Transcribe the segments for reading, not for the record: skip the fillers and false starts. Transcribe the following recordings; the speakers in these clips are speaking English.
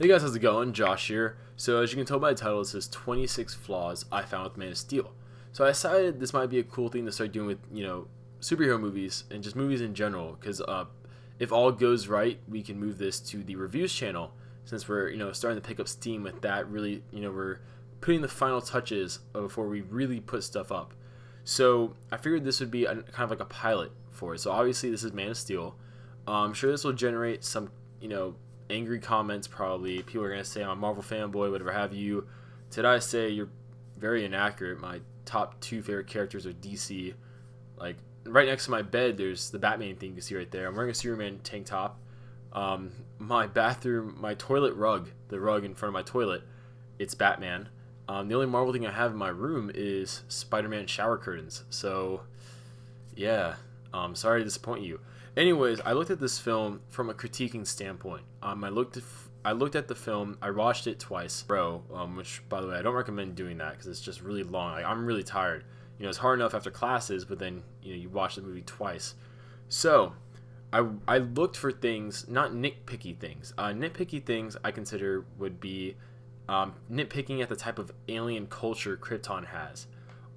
Hey guys, how's it going? Josh here. So as you can tell by the title, it says 26 flaws I found with Man of Steel. So I decided this might be a cool thing to start doing with, superhero movies and just movies in general. Because if all goes right, we can move this to the reviews channel. Since we're, starting to pick up steam with that, really, we're putting the final touches before we really put stuff up. So I figured this would be kind of like a pilot for it. So obviously this is Man of Steel. I'm sure this will generate some, angry comments probably. People are going to say I'm a Marvel fanboy, whatever have you. Today I say you're very inaccurate. My top two favorite characters are DC. Like, right next to my bed, there's the Batman thing you can see right there. I'm wearing a Superman tank top. My bathroom, my toilet rug, the rug in front of my toilet, it's Batman. The only Marvel thing I have in my room is Spider-Man shower curtains. So, yeah, sorry to disappoint you. Anyways, I looked at this film from a critiquing standpoint. I looked at the film. I watched it twice, which, by the way, I don't recommend doing that because it's just really long. I'm really tired. It's hard enough after classes, but then you watch the movie twice. So, I looked for things, not nitpicky things. Nitpicky things I consider would be nitpicking at the type of alien culture Krypton has,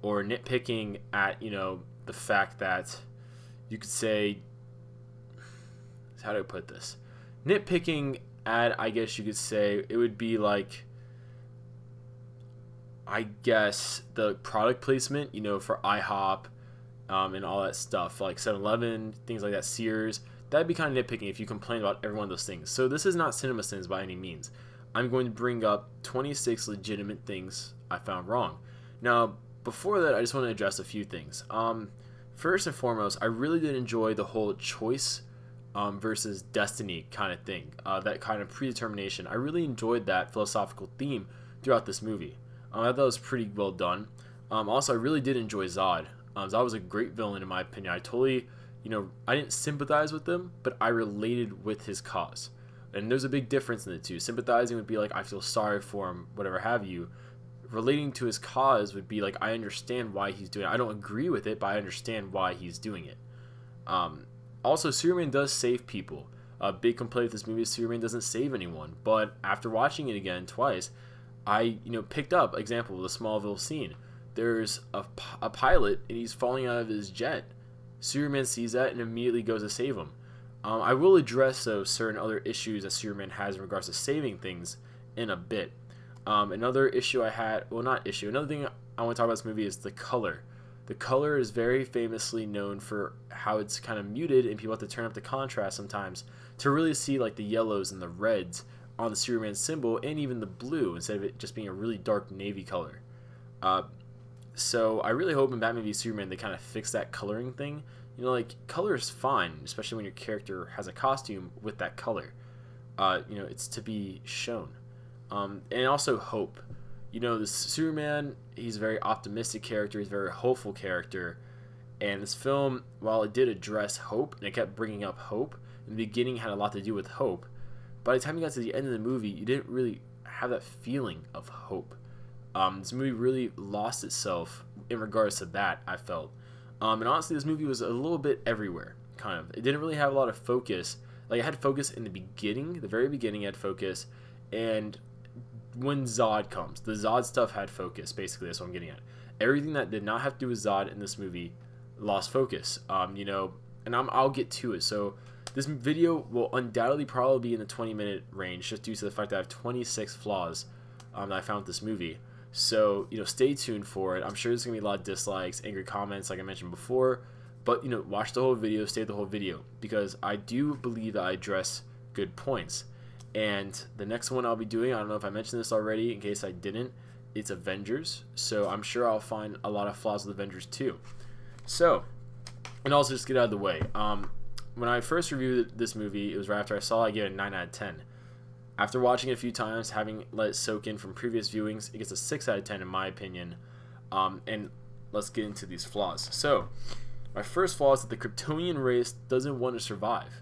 or nitpicking at the fact that you could say, how do I put this? Nitpicking at, I guess you could say, it would be like, I guess, the product placement, for IHOP and all that stuff, like 7-Eleven, things like that, Sears. That'd be kind of nitpicking if you complain about every one of those things. So this is not cinema sins by any means. I'm going to bring up 26 legitimate things I found wrong. Now, before that, I just want to address a few things. First and foremost, I really did enjoy the whole choice versus destiny kind of thing, that kind of predetermination. I really enjoyed that philosophical theme throughout this movie. I thought it was pretty well done. Also, I really did enjoy Zod. Zod was a great villain in my opinion. I totally, I didn't sympathize with him, but I related with his cause. And there's a big difference in the two. Sympathizing would be like, I feel sorry for him, whatever have you. Relating to his cause would be like, I understand why he's doing it. I don't agree with it, but I understand why he's doing it. Also, Superman does save people. A big complaint with this movie is Superman doesn't save anyone. But after watching it again twice, I picked up, example, the Smallville scene. There's a pilot, and he's falling out of his jet. Superman sees that and immediately goes to save him. I will address certain other issues that Superman has in regards to saving things in a bit. Another issue I had, another thing I want to talk about this movie is the color. The color is very famously known for how it's kind of muted, and people have to turn up the contrast sometimes to really see like the yellows and the reds on the Superman symbol, and even the blue instead of it just being a really dark navy color. So I really hope in Batman v Superman they kind of fix that coloring thing. Color is fine, especially when your character has a costume with that color. It's to be shown. And also hope. This Superman, he's a very optimistic character, he's a very hopeful character, and this film, while it did address hope, and it kept bringing up hope, in the beginning had a lot to do with hope, by the time you got to the end of the movie, you didn't really have that feeling of hope. This movie really lost itself in regards to that, I felt. And honestly, this movie was a little bit everywhere, kind of. It didn't really have a lot of focus. Like, it had focus in the beginning, the very beginning it had focus, and when Zod comes, the Zod stuff had focus, basically, that's what I'm getting at. Everything that did not have to do with Zod in this movie lost focus, and I'll get to it. So this video will undoubtedly probably be in the 20-minute range, just due to the fact that I have 26 flaws that I found with this movie. So, stay tuned for it. I'm sure there's going to be a lot of dislikes, angry comments, like I mentioned before, but, watch the whole video, stay the whole video, because I do believe that I address good points. And the next one I'll be doing, I don't know if I mentioned this already, in case I didn't, it's Avengers. So I'm sure I'll find a lot of flaws with Avengers too. So, and also just get out of the way. When I first reviewed this movie, it was right after I saw it, I gave it a 9 out of 10. After watching it a few times, having let it soak in from previous viewings, it gets a 6 out of 10 in my opinion. And let's get into these flaws. So, my first flaw is that the Kryptonian race doesn't want to survive,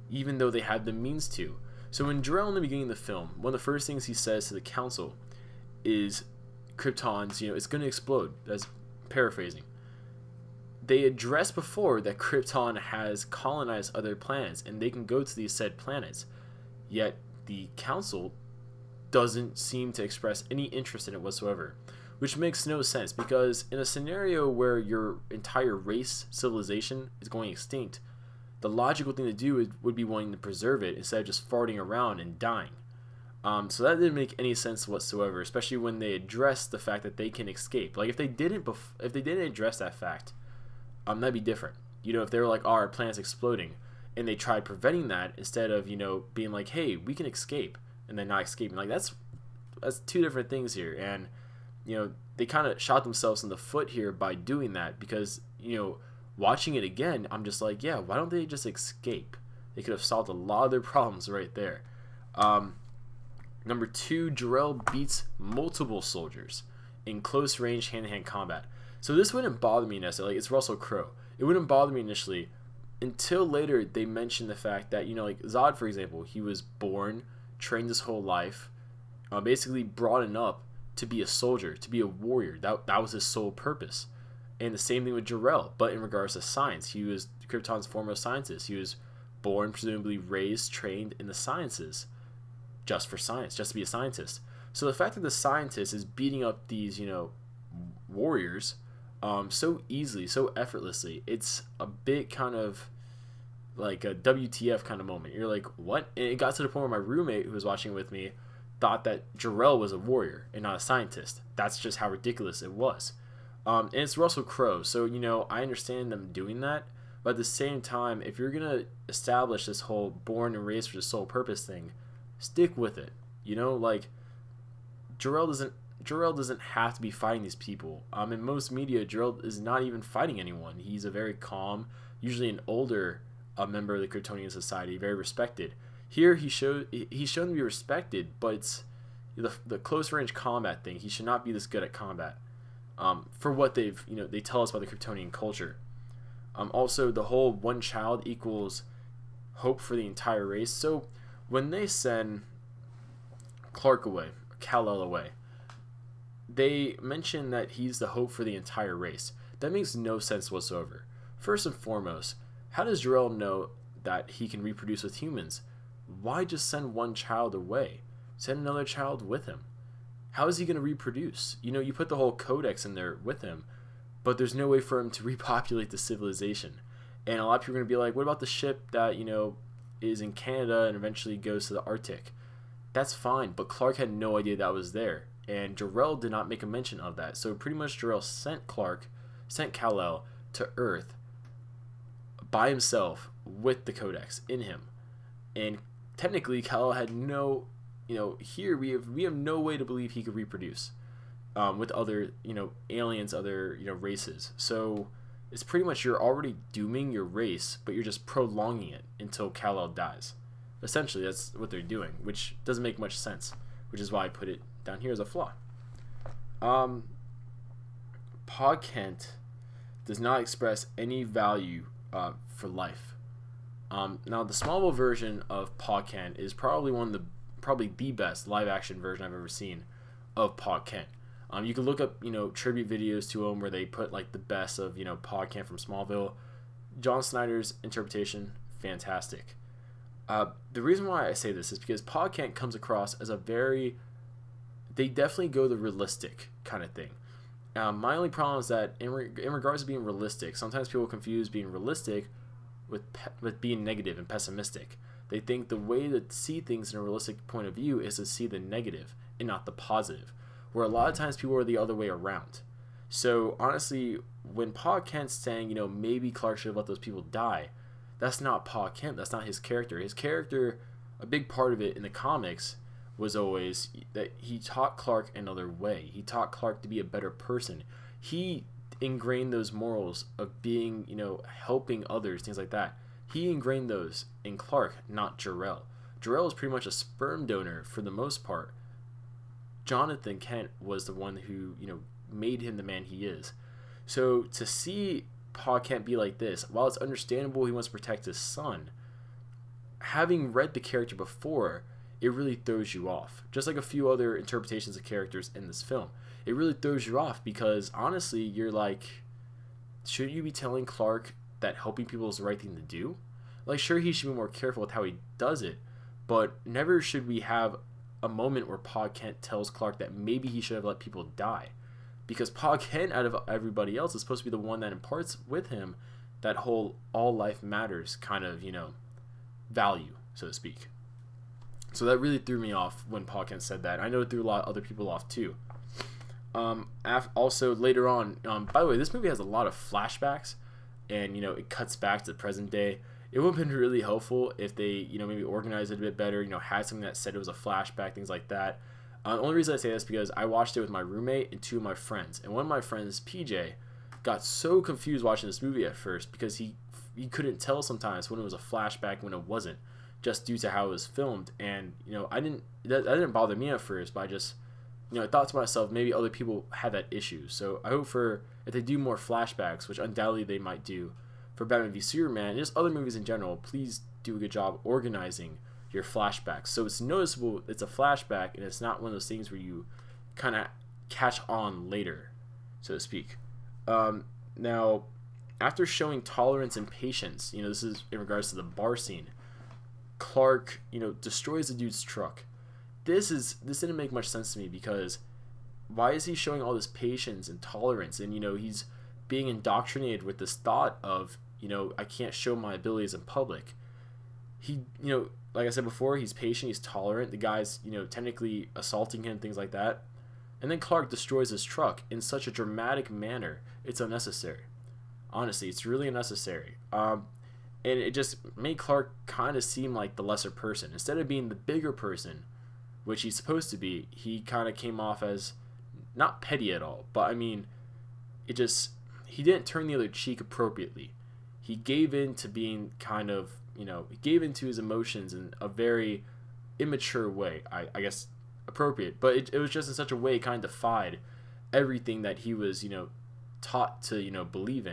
even though they have the means to. So when Jor-El in the beginning of the film, one of the first things he says to the council is Krypton's, it's going to explode. That's paraphrasing. They addressed before that Krypton has colonized other planets and they can go to these said planets. Yet the council doesn't seem to express any interest in it whatsoever, which makes no sense because in a scenario where your entire race civilization is going extinct, the logical thing to do would be wanting to preserve it instead of just farting around and dying. So that didn't make any sense whatsoever, especially when they addressed the fact that they can escape. Like if they didn't address that fact, that'd be different. If they were like, "Oh, our planet's exploding," and they tried preventing that instead of being like, "Hey, we can escape," and then not escaping. Like that's two different things here, and they kind of shot themselves in the foot here by doing that because watching it again, I'm just like, yeah, why don't they just escape? They could have solved a lot of their problems right there. Number 2, Jor-El beats multiple soldiers in close range hand-to-hand combat. So this wouldn't bother me necessarily. It's Russell Crowe. It wouldn't bother me initially until later they mentioned the fact that, like Zod, for example, he was born, trained his whole life, basically brought up to be a soldier, to be a warrior. That was his sole purpose. And the same thing with Jor-El, but in regards to science. He was Krypton's foremost scientist. He was born, presumably raised, trained in the sciences just for science, just to be a scientist. So the fact that the scientist is beating up these, warriors so easily, so effortlessly, it's a bit kind of like a WTF kind of moment. You're like, what? And it got to the point where my roommate who was watching it with me thought that Jor-El was a warrior and not a scientist. That's just how ridiculous it was. And it's Russell Crowe, so I understand them doing that, but at the same time, if you're gonna establish this whole born and raised for the sole purpose thing, stick with it. Like Jor-El doesn't have to be fighting these people. In most media, Jor-El is not even fighting anyone. He's a very calm, usually an older member of the Kryptonian society, very respected. Here he's shown to be respected, but it's the close range combat thing. He should not be this good at combat. For what they tell us about the Kryptonian culture. Also, the whole one child equals hope for the entire race. So when they send Clark away, Kal-El away, they mention that he's the hope for the entire race. That makes no sense whatsoever. First and foremost, how does Jor-El know that he can reproduce with humans? Why just send one child away? Send another child with him. How is he going to reproduce? You put the whole codex in there with him, but there's no way for him to repopulate the civilization. And a lot of people are going to be like, what about the ship that, is in Canada and eventually goes to the Arctic? That's fine, but Clark had no idea that was there. And Jor-El did not make a mention of that. So pretty much Jor-El sent Kal-El to Earth by himself with the codex in him. And technically Kal-El had no... here we have no way to believe he could reproduce with other, aliens, other, races. So it's pretty much you're already dooming your race, but you're just prolonging it until Kal-El dies. Essentially, that's what they're doing, which doesn't make much sense, which is why I put it down here as a flaw. Pa Kent does not express any value for life. Now, the Smallville version of Pa Kent is probably the best live action version I've ever seen of Pa Kent. You can look up tribute videos to him where they put like the best of Pa Kent from Smallville. John Snyder's interpretation, fantastic. The reason why I say this is because Pa Kent comes across as they definitely go the realistic kind of thing. My only problem is that in regards to being realistic, sometimes people confuse being realistic with being negative and pessimistic. They think the way to see things in a realistic point of view is to see the negative and not the positive, where a lot of times people are the other way around. So honestly, when Pa Kent's saying, maybe Clark should have let those people die, that's not Pa Kent. That's not his character. His character, a big part of it in the comics was always that he taught Clark another way. He taught Clark to be a better person. He ingrained those morals of being, helping others, things like that. He ingrained those in Clark, not Jor-El. Jor-El was pretty much a sperm donor for the most part. Jonathan Kent was the one who, made him the man he is. So to see Pa Kent be like this, while it's understandable he wants to protect his son, having read the character before, it really throws you off. Just like a few other interpretations of characters in this film. It really throws you off because honestly, you're like, should you be telling Clark that helping people is the right thing to do? Like, sure, he should be more careful with how he does it, but never should we have a moment where Pa Kent tells Clark that maybe he should have let people die, because Pa Kent, out of everybody else, is supposed to be the one that imparts with him that whole all life matters kind of, value, so to speak. So that really threw me off when Pa Kent said that. I know it threw a lot of other people off too. Also later on, by the way, this movie has a lot of flashbacks, and it cuts back to the present day. It would have been really helpful if they, maybe organized it a bit better, had something that said it was a flashback, things like that. The only reason I say this is because I watched it with my roommate and two of my friends. And one of my friends, PJ, got so confused watching this movie at first because he couldn't tell sometimes when it was a flashback, when it wasn't, just due to how it was filmed. And, that didn't bother me at first, but I just, I thought to myself, maybe other people had that issue. So I hope if they do more flashbacks, which undoubtedly they might do, for Batman v Superman, and just other movies in general, please do a good job organizing your flashbacks. So it's noticeable, it's a flashback, and it's not one of those things where you kind of catch on later, so to speak. Now, after showing tolerance and patience, this is in regards to the bar scene, Clark, destroys the dude's truck. This didn't make much sense to me, because why is he showing all this patience and tolerance? And, he's being indoctrinated with this thought of, I can't show my abilities in public. He, like I said before, he's patient, he's tolerant. The guy's, technically assaulting him, things like that. And then Clark destroys his truck in such a dramatic manner. It's unnecessary. Honestly, it's really unnecessary. And it just made Clark kind of seem like the lesser person. Instead of being the bigger person, which he's supposed to be, he kind of came off as not petty at all. But, I mean, he didn't turn the other cheek appropriately. He gave in to being kind of, he gave into his emotions in a very immature way, I guess appropriate, but it was just in such a way it kind of defied everything that he was, taught to, believe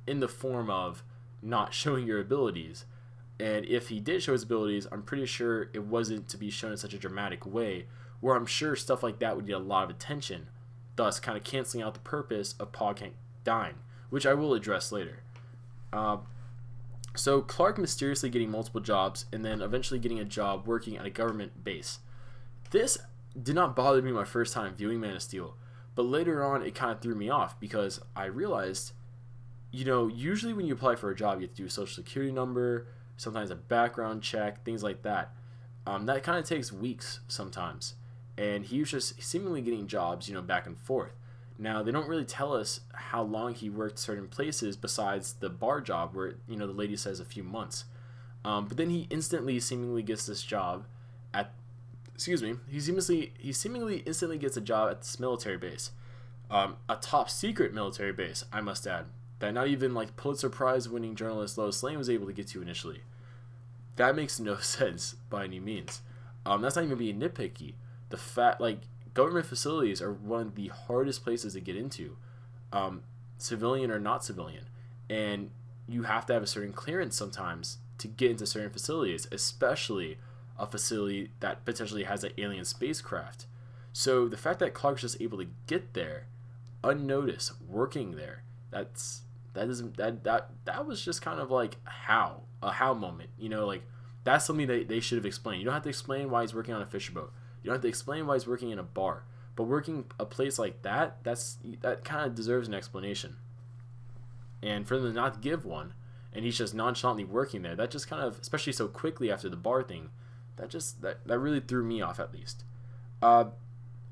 in the form of not showing your abilities. And if he did show his abilities, I'm pretty sure it wasn't to be shown in such a dramatic way, where I'm sure stuff like that would get a lot of attention, thus kind of canceling out the purpose of Pa Kent dying, which I will address later. So Clark mysteriously getting multiple jobs and then eventually getting a job working at a government base. This did not bother me my first time viewing Man of Steel, but later on it kind of threw me off, because I realized, usually when you apply for a job, you have to do a social security number, sometimes a background check, things like that. That kind of takes weeks sometimes. And he was just seemingly getting jobs, back and forth. Now, they don't really tell us how long he worked certain places besides the bar job where, the lady says a few months. But then he seemingly gets this job at, he seemingly instantly gets a job at this military base. A top secret military base, I must add, that not even like Pulitzer Prize winning journalist Lois Lane was able to get to initially. That makes no sense by any means. That's not even being nitpicky. The fact, government facilities are one of the hardest places to get into, civilian or not civilian, and you have to have a certain clearance sometimes to get into certain facilities, especially a facility that potentially has an alien spacecraft. So the fact that Clark's just able to get there unnoticed, working there, that was just kind of like a how moment, that's something that they should have explained. You don't have to explain why he's working on a fisher boat. You don't have to explain why he's working in a bar. But working a place like that kind of deserves an explanation. And for them to not give one, and he's just nonchalantly working there, that just kind of, especially so quickly after the bar thing, that really threw me off, at least.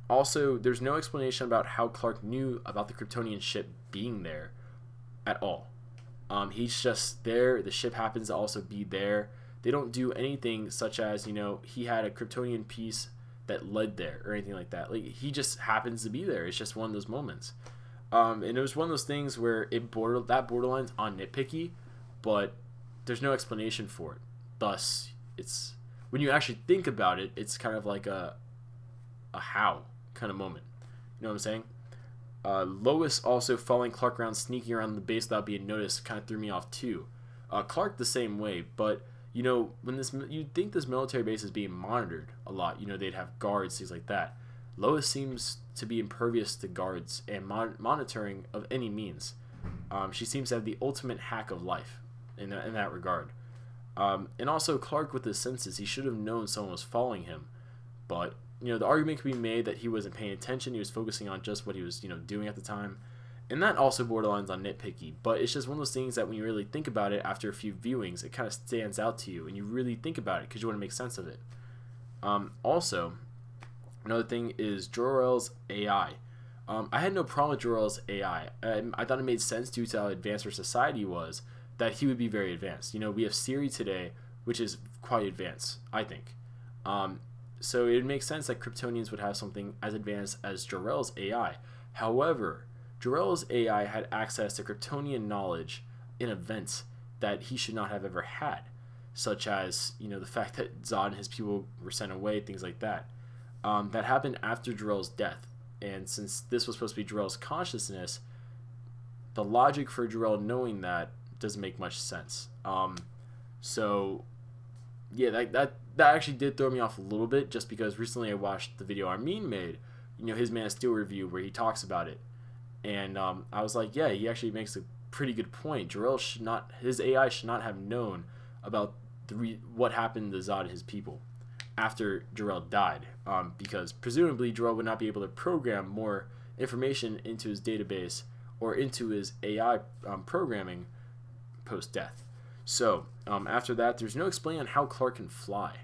Also, there's no explanation about how Clark knew about the Kryptonian ship being there at all. He's just there. The ship happens to also be there. They don't do anything such as, he had a Kryptonian piece that led there or anything like that. He just happens to be there. It's just one of those moments. And it was one of those things where that borderlines on nitpicky, but there's no explanation for it. Thus, it's when you actually think about it, it's kind of like a how kind of moment. You know what I'm saying? Lois also following Clark around, sneaking around the base without being noticed, kind of threw me off too. Clark the same way, but when you'd think this military base is being monitored a lot. They'd have guards, things like that. Lois seems to be impervious to guards and monitoring of any means. She seems to have the ultimate hack of life in that regard. And also Clark with his senses, he should have known someone was following him, but the argument could be made that he wasn't paying attention. He was focusing on just what he was, doing at the time. And that also borderlines on nitpicky. But it's just one of those things that when you really think about it after a few viewings, it kind of stands out to you. And you really think about it because you want to make sense of it. Also, another thing is Jor-El's AI. I had no problem with Jor-El's AI. I thought it made sense due to how advanced our society was that he would be very advanced. We have Siri today, which is quite advanced, I think. So it makes sense that Kryptonians would have something as advanced as Jor-El's AI. However, Jor-El's AI had access to Kryptonian knowledge in events that he should not have ever had, such as, the fact that Zod and his people were sent away, things like that. That happened after Jor-El's death. And since this was supposed to be Jor-El's consciousness, the logic for Jor-El knowing that doesn't make much sense. So, yeah, that actually did throw me off a little bit, just because recently I watched the video Armin made, his Man of Steel review, where he talks about it. And I was like, yeah, he actually makes a pretty good point. Jor-El his AI should not have known about what happened to Zod and his people after Jor-El died, because presumably Jor-El would not be able to program more information into his database or into his AI programming post-death. So after that, there's no explaining on how Clark can fly.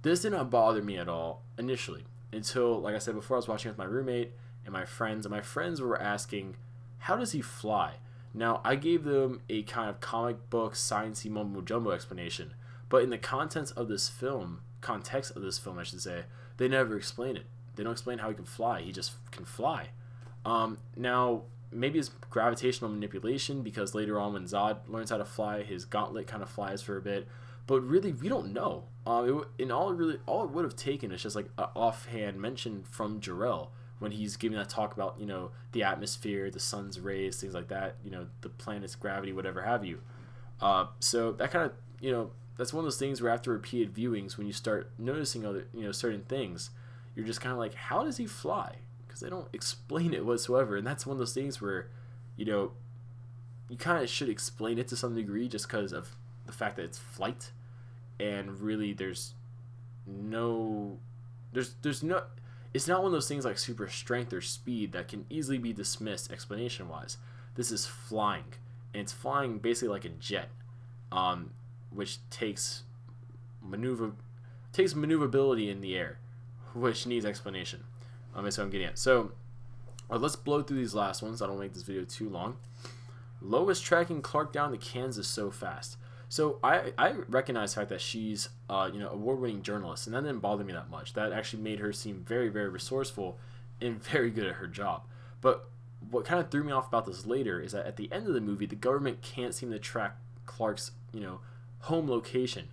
This did not bother me at all initially until, like I said before, I was watching with my roommate and my friends were asking, how does he fly? Now, I gave them a kind of comic book, science-y mumbo-jumbo explanation, but in the context of this film, I should say, they never explain it. They don't explain how he can fly. He just can fly. Now, maybe it's gravitational manipulation, because later on when Zod learns how to fly, his gauntlet kind of flies for a bit. But really, we don't know. All it would have taken is just like an offhand mention from Jor-El when he's giving that talk about, the atmosphere, the sun's rays, things like that, the planet's gravity, whatever have you. So that kind of, that's one of those things where after repeated viewings, when you start noticing other, certain things, you're just kind of like, how does he fly? Because they don't explain it whatsoever. And that's one of those things where, you kind of should explain it to some degree, just because of the fact that it's flight. And really, it's not one of those things like super strength or speed that can easily be dismissed explanation wise. This is flying, and it's flying basically like a jet, which takes maneuverability in the air, which needs explanation. That's what I'm getting at. So let's blow through these last ones. I don't make this video too long. Lois tracking Clark down to Kansas so fast. So I recognize the fact that she's award-winning journalist, and that didn't bother me that much. That actually made her seem very, very resourceful and very good at her job. But what kind of threw me off about this later is that at the end of the movie, the government can't seem to track Clark's home location,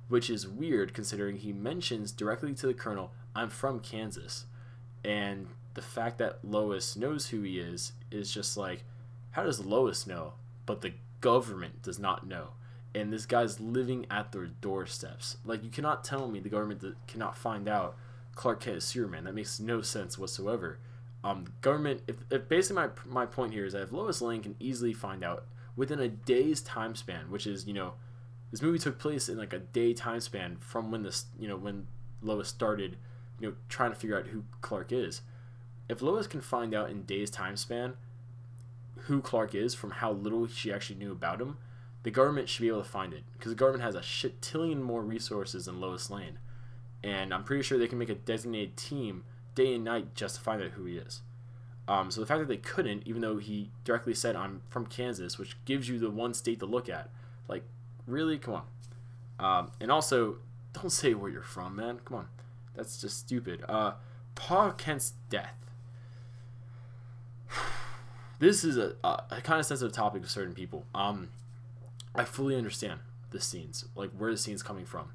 which is weird considering he mentions directly to the colonel, "I'm from Kansas," and the fact that Lois knows who he is just like, how does Lois know, but the government does not know? And this guy's living at their doorsteps. Like, you cannot tell me the government cannot find out Clark Kent is Superman. That makes no sense whatsoever. Government, if basically my point here is that if Lois Lane can easily find out within a day's time span, which is, this movie took place in like a day time span from when when Lois started, trying to figure out who Clark is. If Lois can find out in days time span who Clark is from how little she actually knew about him, the government should be able to find it, because the government has a shit-tillion more resources than Lois Lane, and I'm pretty sure they can make a designated team day and night just to find out who he is. So the fact that they couldn't, even though he directly said, "I'm from Kansas," which gives you the one state to look at, like, really, come on. And also, don't say where you're from, man. Come on, that's just stupid. Pa Kent's death. This is a kind of sensitive topic to certain people. I fully understand the scenes, like where the scene's coming from.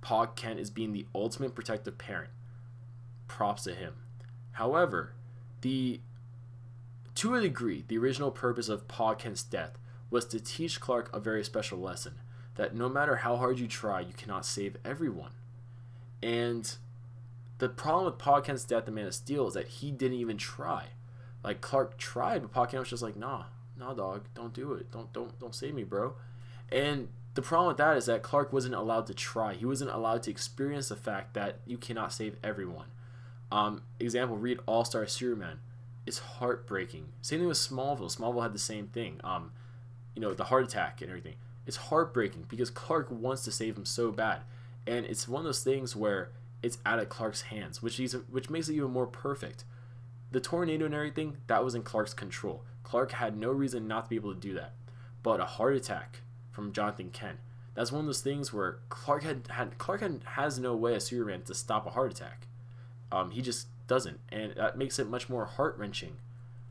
Pa Kent is being the ultimate protective parent. Props to him. However, to a degree, the original purpose of Pa Kent's death was to teach Clark a very special lesson, that no matter how hard you try, you cannot save everyone. And the problem with Pa Kent's death in Man of Steel is that he didn't even try. Like, Clark tried, but Pa Kent was just like, nah, dog, don't do it. Don't save me, bro. And the problem with that is that Clark wasn't allowed to try. He wasn't allowed to experience the fact that you cannot save everyone. Example, read All Star Superman. It's heartbreaking. Same thing with Smallville. Smallville had the same thing. The heart attack and everything. It's heartbreaking because Clark wants to save him so bad, and it's one of those things where it's out of Clark's hands, which makes it even more perfect. The tornado and everything, that was in Clark's control. Clark had no reason not to be able to do that. But a heart attack from Jonathan Kent, that's one of those things where Clark has no way as Superman to stop a heart attack. He just doesn't, and that makes it much more heart-wrenching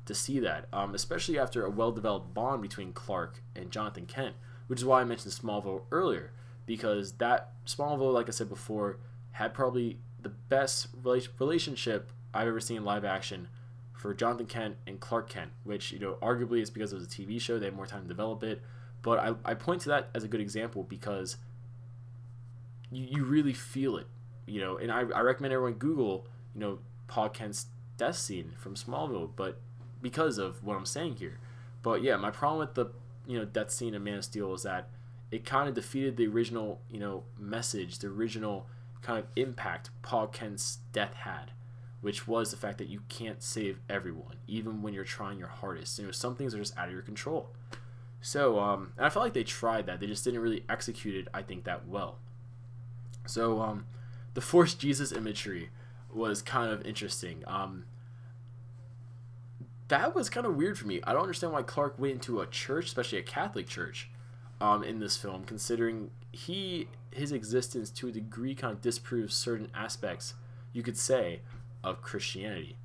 to see that, especially after a well-developed bond between Clark and Jonathan Kent, which is why I mentioned Smallville earlier, because that Smallville, like I said before, had probably the best relationship I've ever seen in live action for Jonathan Kent and Clark Kent, which, arguably is because it was a TV show, they had more time to develop it, but I point to that as a good example because you really feel it, and I recommend everyone Google, Paul Kent's death scene from Smallville, but because of what I'm saying here. But yeah, my problem with the death scene in Man of Steel is that it kind of defeated the original message, the original kind of impact Paul Kent's death had, which was the fact that you can't save everyone, even when you're trying your hardest. Some things are just out of your control. So and I felt like they tried that, they just didn't really execute it, I think, that well. So the Force Jesus imagery was kind of interesting. That was kind of weird for me. I don't understand why Clark went into a church, especially a Catholic church, in this film, considering his existence to a degree kind of disproves certain aspects, you could say, of Christianity.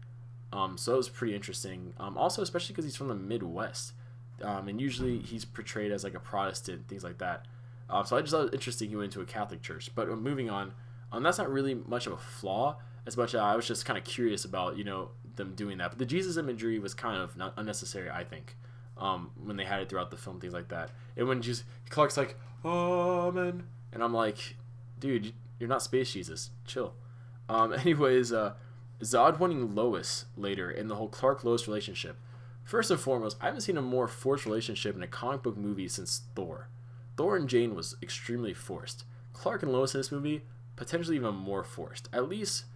So it was pretty interesting. Also, especially because he's from the Midwest, and usually he's portrayed as like a Protestant, things like that. So I just thought it was interesting he went into a Catholic church. But moving on, that's not really much of a flaw, as much as I was just kind of curious about, them doing that. But the Jesus imagery was kind of not unnecessary, I think, when they had it throughout the film, things like that. And when Clark's like, Amen, and I'm like, dude, you're not Space Jesus, chill. Anyways, Zod wanting Lois later in the whole Clark-Lois relationship. First and foremost, I haven't seen a more forced relationship in a comic book movie since Thor. Thor and Jane was extremely forced. Clark and Lois in this movie, potentially even more forced. At least,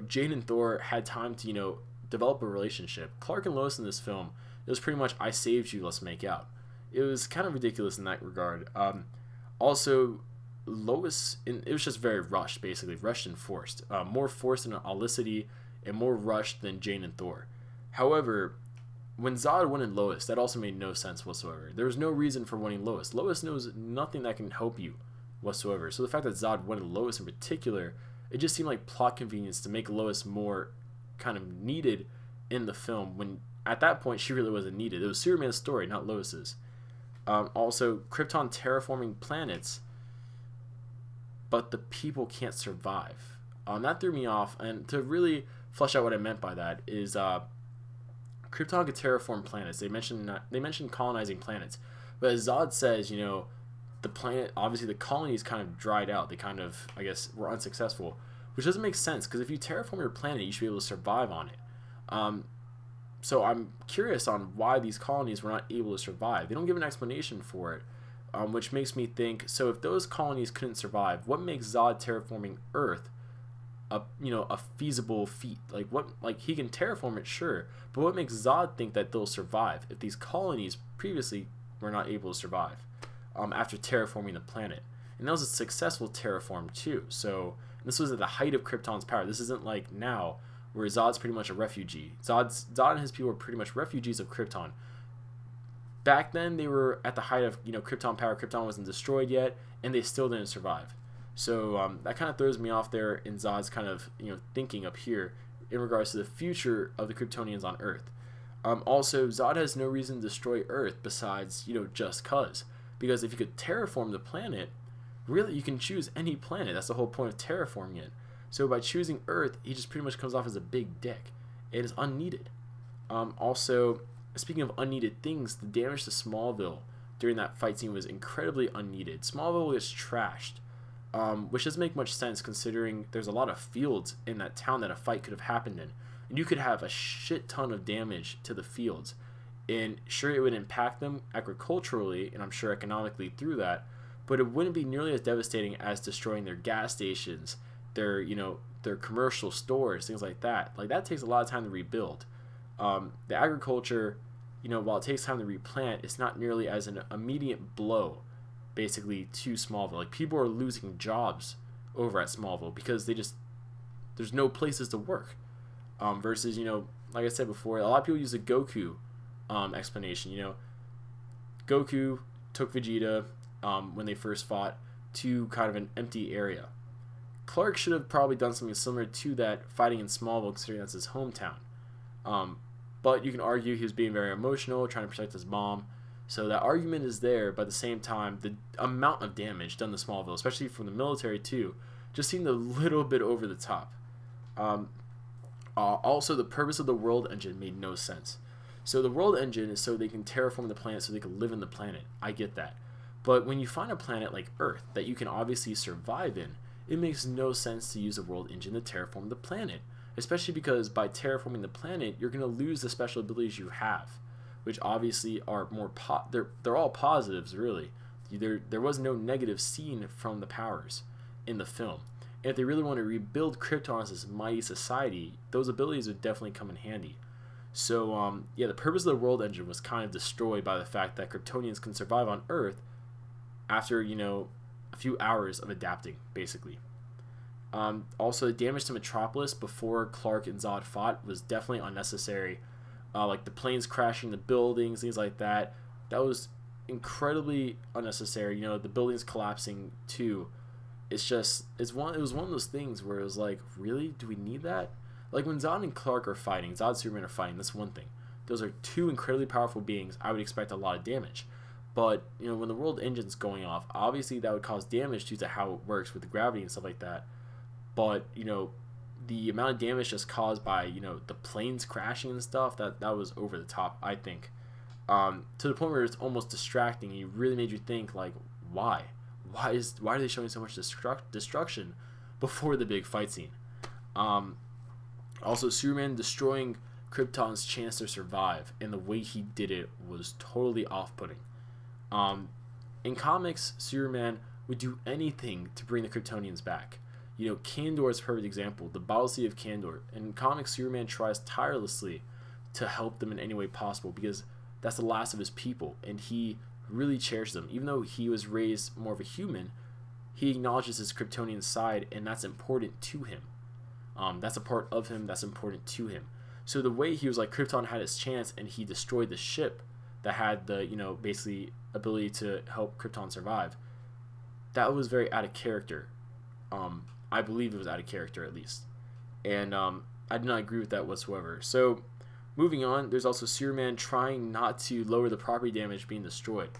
Jane and Thor had time to, develop a relationship. Clark and Lois in this film, it was pretty much, I saved you, let's make out. It was kind of ridiculous in that regard. Also, Lois, it was just very rushed, basically. Rushed and forced. More forced in Olicity and more rushed than Jane and Thor. However, when Zod wanted Lois, that also made no sense whatsoever. There was no reason for wanting Lois. Lois knows nothing that can help you whatsoever. So the fact that Zod wanted Lois in particular, it just seemed like plot convenience to make Lois more kind of needed in the film, when at that point she really wasn't needed. It was Superman's story, not Lois's. Also, Krypton terraforming planets, but the people can't survive. That threw me off, and to really flesh out what I meant by that is Krypton could terraform planets. They mentioned colonizing planets, but as Zod says, the planet, obviously the colonies kind of dried out. They kind of, I guess, were unsuccessful, which doesn't make sense, because if you terraform your planet, you should be able to survive on it. So I'm curious on why these colonies were not able to survive. They don't give an explanation for it, which makes me think, so if those colonies couldn't survive, what makes Zod terraforming Earth a feasible feat? Like he can terraform it, sure, but what makes Zod think that they'll survive if these colonies previously were not able to survive after terraforming the planet? And that was a successful terraform too. So this was at the height of Krypton's power. This isn't like now, where Zod's pretty much a refugee. Zod and his people were pretty much refugees of Krypton. Back then, they were at the height of Krypton power. Krypton wasn't destroyed yet, and they still didn't survive. So that kind of throws me off there in Zod's kind of thinking up here in regards to the future of the Kryptonians on Earth. Also, Zod has no reason to destroy Earth besides just cause. Because if you could terraform the planet, really you can choose any planet. That's the whole point of terraforming it. So by choosing Earth, he just pretty much comes off as a big dick. It is unneeded. Also, speaking of unneeded things, the damage to Smallville during that fight scene was incredibly unneeded. Smallville gets trashed, which doesn't make much sense considering there's a lot of fields in that town that a fight could have happened in. And you could have a shit ton of damage to the fields. And sure, it would impact them agriculturally, and I'm sure economically through that, but it wouldn't be nearly as devastating as destroying their gas stations, their their commercial stores, things like that. Like that takes a lot of time to rebuild. The agriculture, while it takes time to replant, it's not nearly as an immediate blow, basically, to Smallville. Like people are losing jobs over at Smallville because there's no places to work. Versus, like I said before, a lot of people use the Goku explanation. Goku took Vegeta when they first fought to kind of an empty area. Clark should have probably done something similar to that fighting in Smallville, considering that's his hometown. But you can argue he was being very emotional, trying to protect his mom. So that argument is there, but at the same time, the amount of damage done to Smallville, especially from the military too, just seemed a little bit over the top. Also, the purpose of the world engine made no sense. So the world engine is so they can terraform the planet so they can live in the planet. I get that. But when you find a planet like Earth that you can obviously survive in, it makes no sense to use a world engine to terraform the planet. Especially because by terraforming the planet, you're going to lose the special abilities you have, which obviously are more they're all positives, really. There was no negative seen from the powers in the film. And if they really want to rebuild Krypton as this mighty society, those abilities would definitely come in handy. So, the purpose of the world engine was kind of destroyed by the fact that Kryptonians can survive on Earth after, a few hours of adapting, basically. Also, the damage to Metropolis before Clark and Zod fought was definitely unnecessary. Like the planes crashing the buildings, things like that. That was incredibly unnecessary. The buildings collapsing too. It was one of those things where it was like, really? Do we need that? Like when Zod and Clark are fighting, Zod and Superman are fighting, that's one thing. Those are two incredibly powerful beings. I would expect a lot of damage. But, when the world engine's going off, obviously that would cause damage due to how it works with the gravity and stuff like that. But, the amount of damage just caused by, the planes crashing and stuff, that was over the top, I think. To the point where it's almost distracting. It really made you think, like, why? Why are they showing so much destruction before the big fight scene? Also, Superman destroying Krypton's chance to survive, and the way he did it was totally off-putting. In comics, Superman would do anything to bring the Kryptonians back. Kandor is a perfect example, the Battle City of Kandor. In comics, Superman tries tirelessly to help them in any way possible because that's the last of his people, and he really cherishes them. Even though he was raised more of a human, he acknowledges his Kryptonian side, and that's important to him. That's a part of him that's important to him. So the way he was like, Krypton had its chance, and he destroyed the ship that had the, basically ability to help Krypton survive, that was very out of character. I believe it was out of character, at least. And I do not agree with that whatsoever. So, moving on, there's also Superman trying not to lower the property damage being destroyed.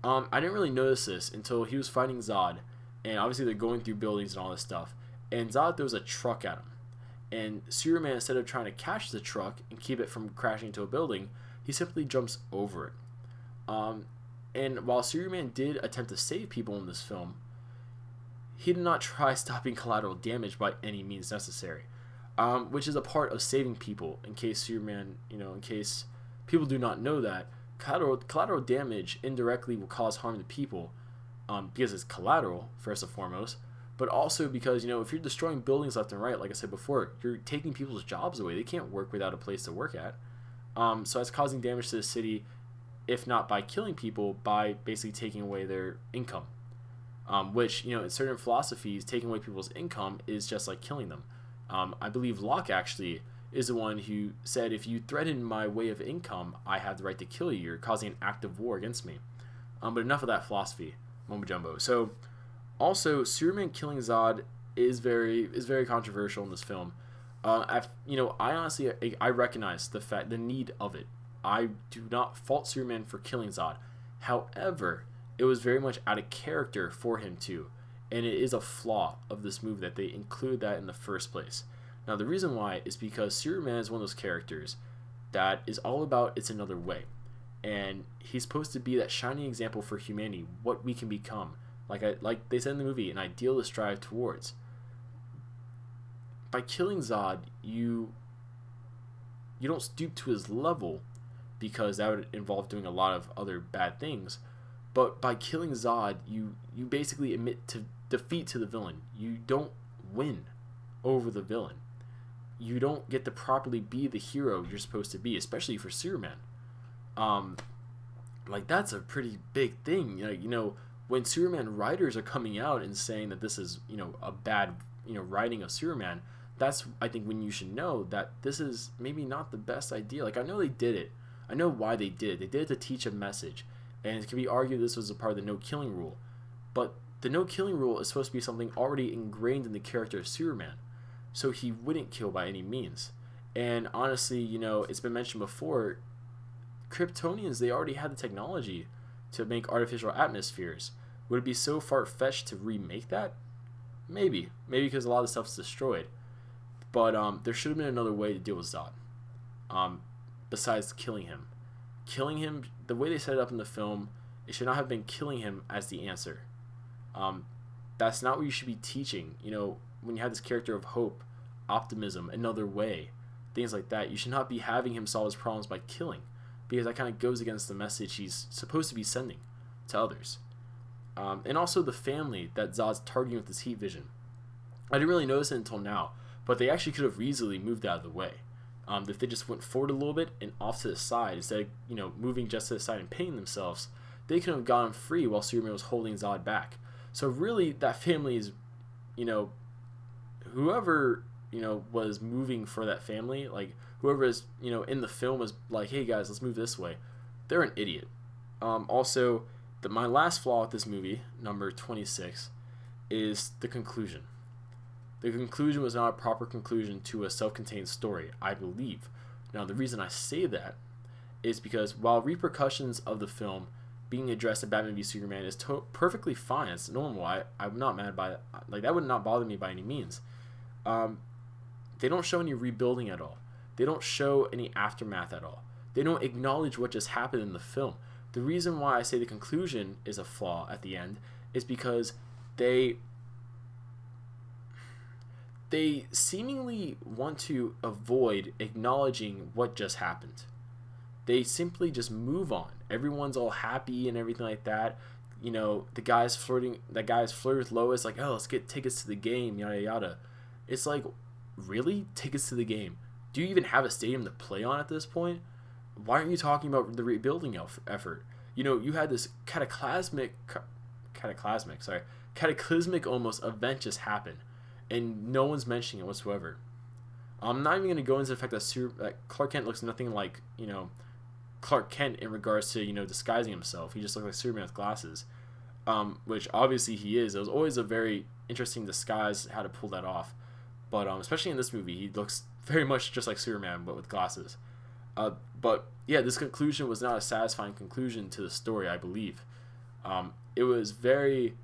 I didn't really notice this until he was fighting Zod, and obviously they're going through buildings and all this stuff, and Zod throws a truck at him. And Superman, instead of trying to catch the truck and keep it from crashing into a building, he simply jumps over it. And while Superman did attempt to save people in this film, he did not try stopping collateral damage by any means necessary, which is a part of saving people. In case Superman, in case people do not know that, collateral damage indirectly will cause harm to people, because it's collateral, first and foremost, but also because, if you're destroying buildings left and right, like I said before, you're taking people's jobs away. They can't work without a place to work at. So it's causing damage to the city, if not by killing people, by basically taking away their income. Which, in certain philosophies, taking away people's income is just like killing them. I believe Locke actually is the one who said, if you threaten my way of income, I have the right to kill you. You're causing an act of war against me. But enough of that philosophy, mumbo jumbo. So, also, Superman killing Zod is very controversial in this film. I honestly recognize the need of it. I do not fault Superman for killing Zod. However, it was very much out of character for him too, and it is a flaw of this movie that they include that in the first place. Now, the reason why is because Superman is one of those characters that is all about it's another way, and he's supposed to be that shining example for humanity, what we can become. Like they said in the movie, an ideal to strive towards. By killing Zod, you don't stoop to his level, because that would involve doing a lot of other bad things. But by killing Zod, you basically admit to defeat to the villain. You don't win. over the villain. You don't get to properly be the hero you're supposed to be, especially for Superman. Um, like that's a pretty big thing. When Superman writers are coming out and saying that this is a bad writing of Superman, that's I think when you should know that this is maybe not the best idea. Like I know they did it. I know why they did it. They did it to teach a message, and it can be argued this was a part of the no killing rule, but the no killing rule is supposed to be something already ingrained in the character of Superman, so he wouldn't kill by any means. And honestly, it's been mentioned before, Kryptonians, they already had the technology to make artificial atmospheres. Would it be so far-fetched to remake that? Maybe because a lot of the stuff's destroyed. But there should have been another way to deal with Zod. Besides killing him. Killing him, the way they set it up in the film, it should not have been killing him as the answer. That's not what you should be teaching. When you have this character of hope, optimism, another way, things like that, you should not be having him solve his problems by killing, because that kind of goes against the message he's supposed to be sending to others. And also the family that Zod's targeting with his heat vision. I didn't really notice it until now, but they actually could have easily moved out of the way. If they just went forward a little bit and off to the side, instead of moving just to the side and pinning themselves, they could have gotten free while Superman was holding Zod back. So really, that family is, whoever was moving for that family, like whoever is in the film was like, hey guys, let's move this way. They're an idiot. Also, my last flaw with this movie, number 26, is the conclusion. The conclusion was not a proper conclusion to a self-contained story, I believe. Now, the reason I say that is because while repercussions of the film being addressed in Batman v Superman is perfectly fine, it's normal, I'm not mad by it. Like, that would not bother me by any means. They don't show any rebuilding at all. They don't show any aftermath at all. They don't acknowledge what just happened in the film. The reason why I say the conclusion is a flaw at the end is because they seemingly want to avoid acknowledging what just happened. They simply just move on. Everyone's all happy and everything like that. The guy's flirting. That guy's flirting with Lois, like, oh, let's get tickets to the game, yada yada. It's like, really? Tickets to the game? Do you even have a stadium to play on at this point? Why aren't you talking about the rebuilding effort? You had this cataclysmic almost event just happen, and no one's mentioning it whatsoever. I'm not even going to go into the fact that Clark Kent looks nothing like Clark Kent in regards to disguising himself. He just looks like Superman with glasses, which obviously he is. It was always a very interesting disguise how to pull that off, but especially in this movie, he looks very much just like Superman but with glasses. But yeah, this conclusion was not a satisfying conclusion to the story, I believe. It was it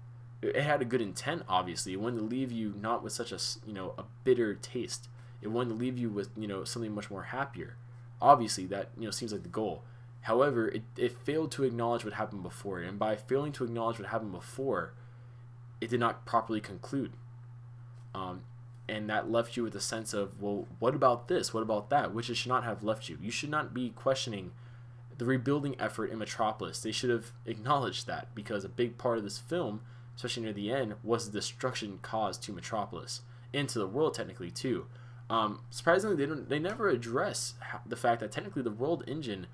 had a good intent, obviously. It wanted to leave you not with such a bitter taste. It wanted to leave you with something much more happier. Obviously, that seems like the goal. However, it failed to acknowledge what happened before, and by failing to acknowledge what happened before, it did not properly conclude. And that left you with a sense of, well, what about this? What about that? Which it should not have left you. You should not be questioning the rebuilding effort in Metropolis. They should have acknowledged that, because a big part of this film, especially near the end, was the destruction caused to Metropolis and to the world technically too. Surprisingly, they never address the fact that technically the world engine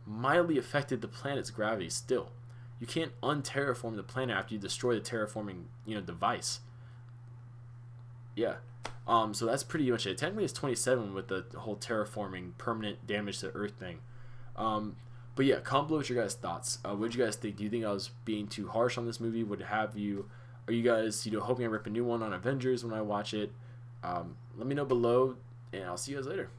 mildly affected the planet's gravity. Still, you can't unterraform the planet after you destroy the terraforming device. Yeah. So that's pretty much it. Technically, it's 27 with the whole terraforming permanent damage to Earth thing. But yeah, comment below with your guys' thoughts. What did you guys think? Do you think I was being too harsh on this movie? Are you guys hoping I rip a new one on Avengers when I watch it? Let me know below, and I'll see you guys later.